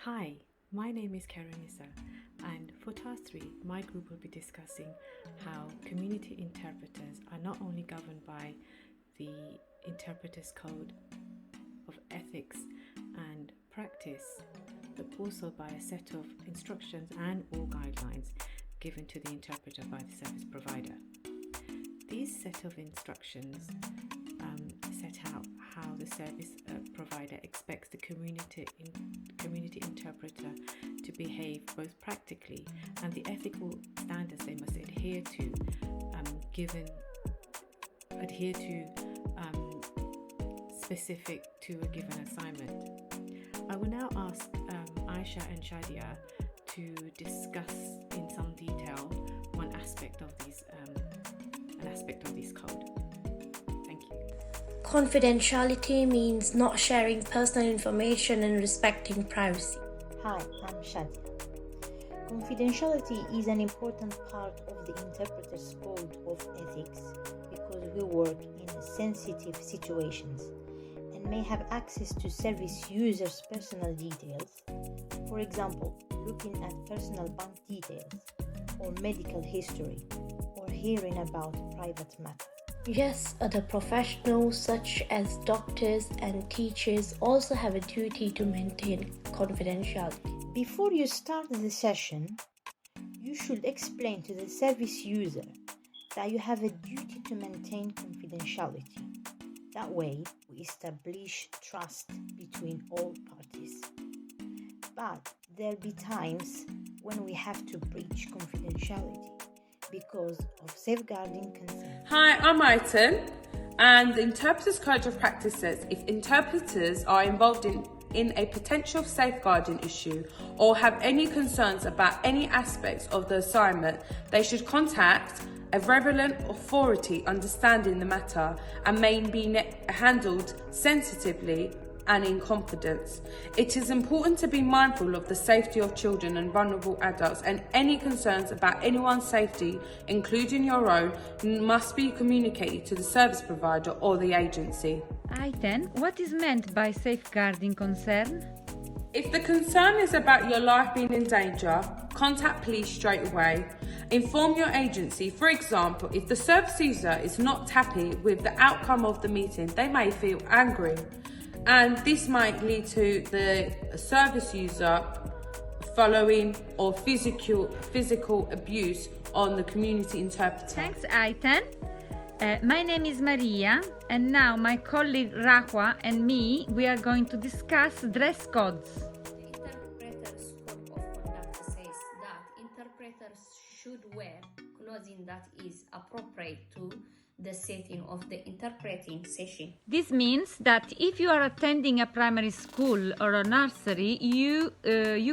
Hi, my name is Karenisa, and for Task 3, my group will be discussing how community interpreters are not only governed by the Interpreters Code of Ethics and Practice, but also by a set of instructions and or guidelines given to the interpreter by the service provider. These set of instructions set out how the service provider expects the community interpreter to behave both practically and the ethical standards they must adhere to specific to a given assignment. I will now ask Aisha and Shadia to discuss in some detail one aspect of this code. Thank you. Confidentiality means not sharing personal information and respecting privacy. Hi, I'm Shadia. Confidentiality is an important part of the Interpreter's Code of Ethics because we work in sensitive situations and may have access to service users' personal details, for example, looking at personal bank details or medical history or hearing about private matters. Yes, other professionals such as doctors and teachers also have a duty to maintain confidentiality. Before you start the session, you should explain to the service user that you have a duty to maintain confidentiality. That way, we establish trust between all parties. But there'll be times when we have to breach confidentiality because of safeguarding consent. Hi, I'm Aitan, and the Interpreters Code of Practice says if interpreters are involved in a potential safeguarding issue or have any concerns about any aspects of the assignment, they should contact a relevant authority understanding the matter and may be handled sensitively and in confidence. It is important to be mindful of the safety of children and vulnerable adults, and any concerns about anyone's safety, including your own, must be communicated to the service provider or the agency. Item, what is meant by safeguarding concern? If the concern is about your life being in danger, contact police straight away. Inform your agency. For example, if the service user is not happy with the outcome of the meeting, they may feel angry, and this might lead to the service user following or physical abuse on the community interpreter. Thanks, Aitan. My name is Maria, and now my colleague Rahwa and me, we are going to discuss dress codes. The Interpreter's Code of Conduct says that interpreters should wear clothing that is appropriate to the setting of the interpreting session. This means that if you are attending a primary school or a nursery, you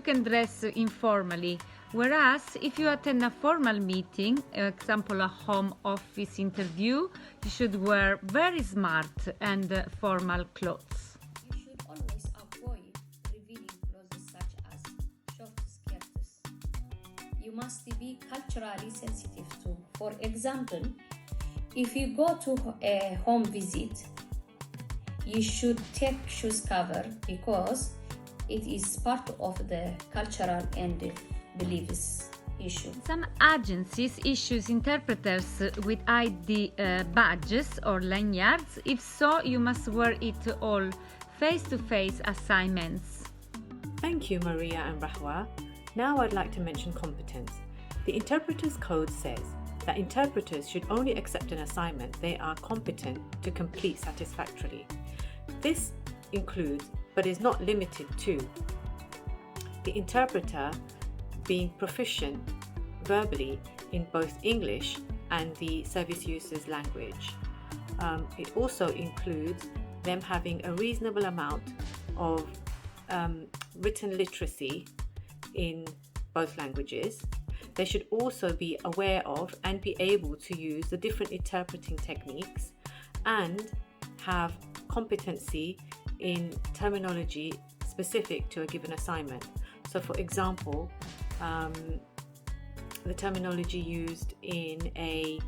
can dress informally. Whereas if you attend a formal meeting, example a home office interview, you should wear very smart and formal clothes. You should always avoid revealing clothes such as short skirts. You must be culturally sensitive too. For example, if you go to a home visit, you should take shoes cover because it is part of the cultural and beliefs issue. Some agencies issue interpreters with ID badges or lanyards. If so, you must wear it to all face-to-face assignments. Thank you, Maria and Rahwa. Now I'd like to mention competence. The Interpreters Code says that interpreters should only accept an assignment they are competent to complete satisfactorily. This includes, but is not limited to, the interpreter being proficient verbally in both English and the service user's language. It also includes them having a reasonable amount of written literacy in both languages. They should also be aware of and be able to use the different interpreting techniques and have competency in terminology specific to a given assignment. So for example, the terminology used in a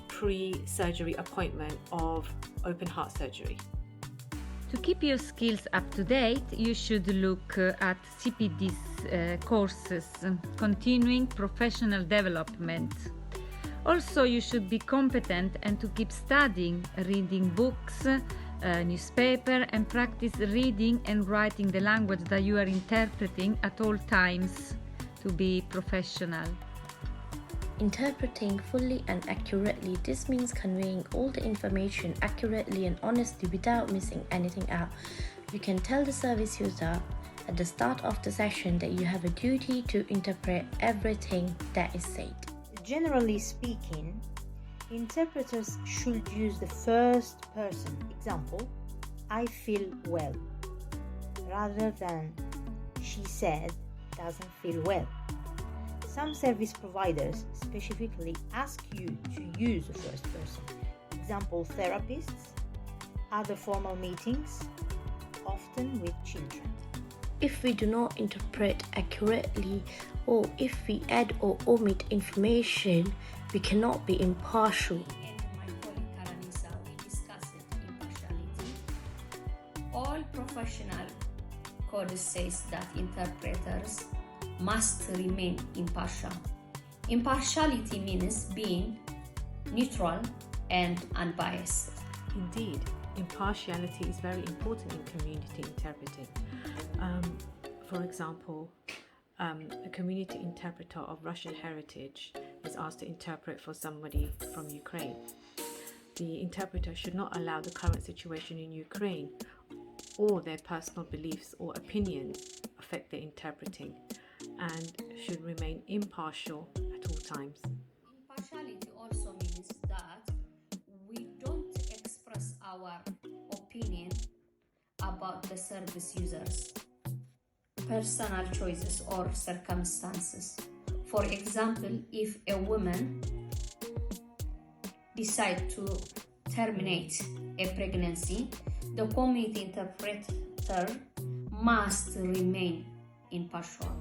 pre-surgery appointment of open heart surgery. To keep your skills up to date, you should look at CPD's courses, continuing professional development. Also, you should be competent and to keep studying, reading books, newspaper, and practice reading and writing the language that you are interpreting at all times to be professional. Interpreting fully and accurately. This means conveying all the information accurately and honestly without missing anything out. You can tell the service user at the start of the session that you have a duty to interpret everything that is said. Generally speaking, interpreters should use the first person example, I feel well, rather than she said doesn't feel well. Some service providers specifically ask you to use the first person. Example, therapists, other formal meetings, often with children. If we do not interpret accurately or if we add or omit information, we cannot be impartial. And my colleague Karanisa, we discussed impartiality. All professional code says that interpreters must remain impartial. Impartiality means being neutral and unbiased. Indeed, impartiality is very important in community interpreting. For example, a community interpreter of Russian heritage is asked to interpret for somebody from Ukraine. The interpreter should not allow the current situation in Ukraine or their personal beliefs or opinions affect their interpreting, and should remain impartial at all times. Impartiality also means that we don't express our opinion about the service users' personal choices or circumstances. For example, if a woman decides to terminate a pregnancy, the community interpreter must remain impartial.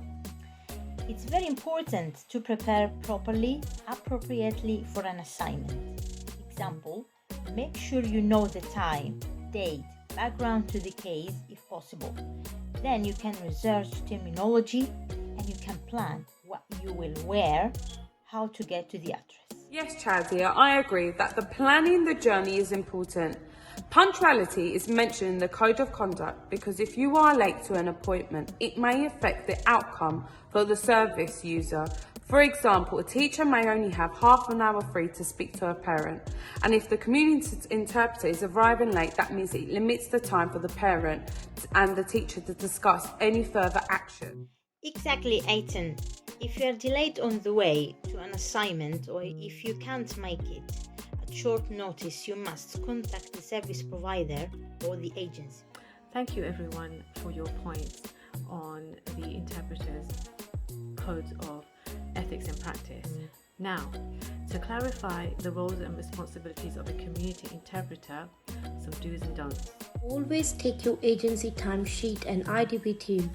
It's very important to prepare properly, appropriately for an assignment. Example, make sure you know the time, date, background to the case if possible. Then you can research terminology and you can plan what you will wear, how to get to the address. Yes, Chazia, I agree that the planning the journey is important. Punctuality is mentioned in the Code of Conduct because if you are late to an appointment, it may affect the outcome for the service user. For example, a teacher may only have half an hour free to speak to a parent, and if the community interpreter is arriving late, that means it limits the time for the parent and the teacher to discuss any further action. Exactly, Aitan. If you are delayed on the way to an assignment or if you can't make it at short notice, you must contact the service provider or the agency. Thank you everyone for your points on the interpreter's codes of ethics and practice. Now, to clarify the roles and responsibilities of a community interpreter, some do's and don'ts. Always take your agency timesheet and ID with you.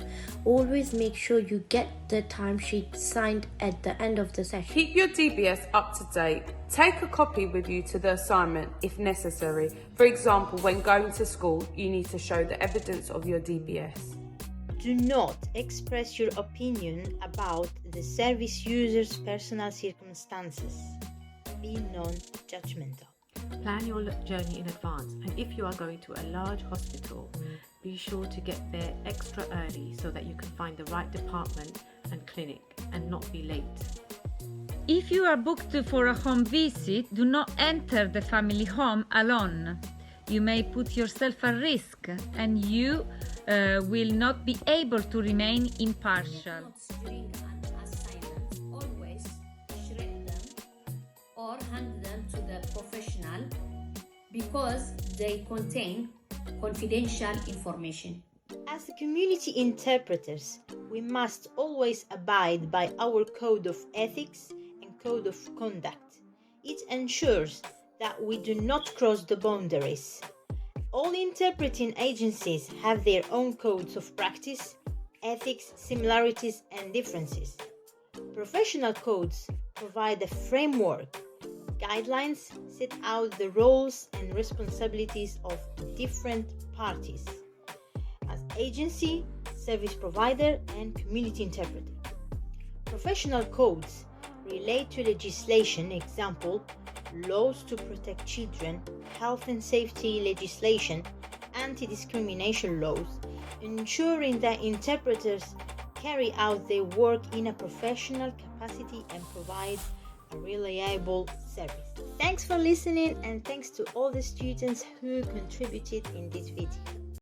Always make sure you get the timesheet signed at the end of the session. Keep your DBS up to date. Take a copy with you to the assignment if necessary. For example, when going to school, you need to show the evidence of your DBS. Do not express your opinion about the service user's personal circumstances. Be non-judgmental. Plan your journey in advance, and if you are going to a large hospital, be sure to get there extra early so that you can find the right department and clinic and not be late. If you are booked for a home visit, do not enter the family home alone. You may put yourself at risk and you will not be able to remain impartial. Notes during an assignment, always shred them or hand them to the professional because they contain confidential information. As the community interpreters, we must always abide by our code of ethics and code of conduct. It ensures that we do not cross the boundaries. All interpreting agencies have their own codes of practice, ethics, similarities, and differences. Professional codes provide a framework. Guidelines set out the roles and responsibilities of different parties as agency, service provider, and community interpreter. Professional codes relate to legislation, example, laws to protect children, health and safety legislation, anti-discrimination laws, ensuring that interpreters carry out their work in a professional capacity and provide a reliable service. Thanks for listening, and thanks to all the students who contributed in this video.